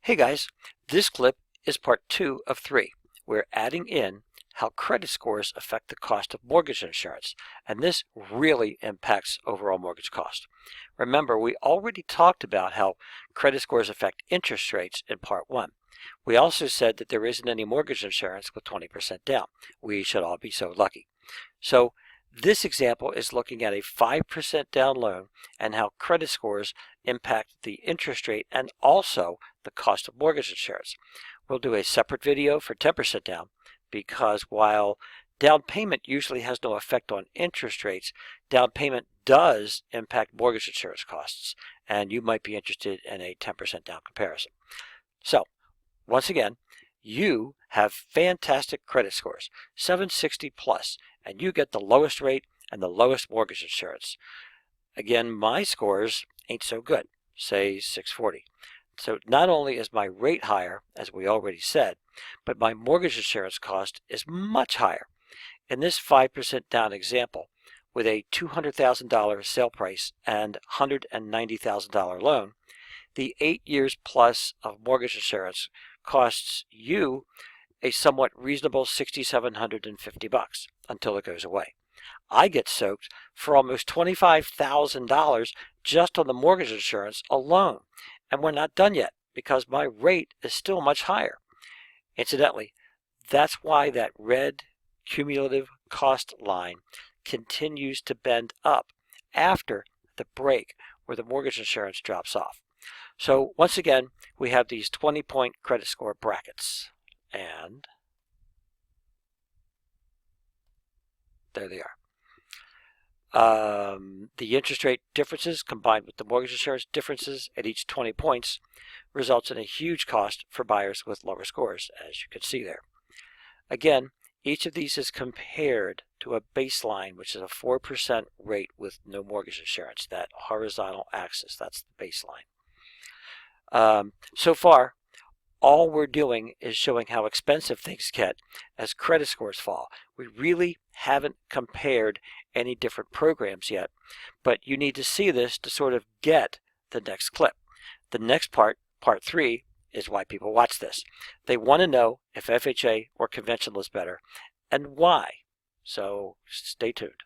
Hey guys, this clip is part 2 of 3. We're adding in how credit scores affect the cost of mortgage insurance, and this really impacts overall mortgage cost. Remember, we already talked about how credit scores affect interest rates in part 1. We also said that there isn't any mortgage insurance with 20% down. We should all be so lucky. So this example is looking at a 5% down loan and how credit scores impact the interest rate and also the cost of mortgage insurance. We'll do a separate video for 10% down because while down payment usually has no effect on interest rates, down payment does impact mortgage insurance costs, and you might be interested in a 10% down comparison. So, once again, you have fantastic credit scores, 760 plus, and you get the lowest rate and the lowest mortgage insurance. Again, my scores ain't so good, say 640. So not only is my rate higher, as we already said, but my mortgage insurance cost is much higher. In this 5% down example, with a $200,000 sale price and $190,000 loan, the 8 years plus of mortgage insurance costs you a somewhat reasonable $6,750 until it goes away. I get soaked for almost $25,000 just on the mortgage insurance alone, and we're not done yet because my rate is still much higher. Incidentally, that's why that red cumulative cost line continues to bend up after the break where the mortgage insurance drops off. So once again, we have these 20-point credit score brackets, and there they are. The interest rate differences combined with the mortgage insurance differences at each 20 points results in a huge cost for buyers with lower scores, as you can see there. Again, each of these is compared to a baseline, which is a 4% rate with no mortgage insurance. That horizontal axis, that's the baseline. So far, all we're doing is showing how expensive things get as credit scores fall. We really haven't compared any different programs yet, but you need to see this to sort of get the next clip. The next part, part 3, is why people watch this. They want to know if FHA or conventional is better and why. So stay tuned.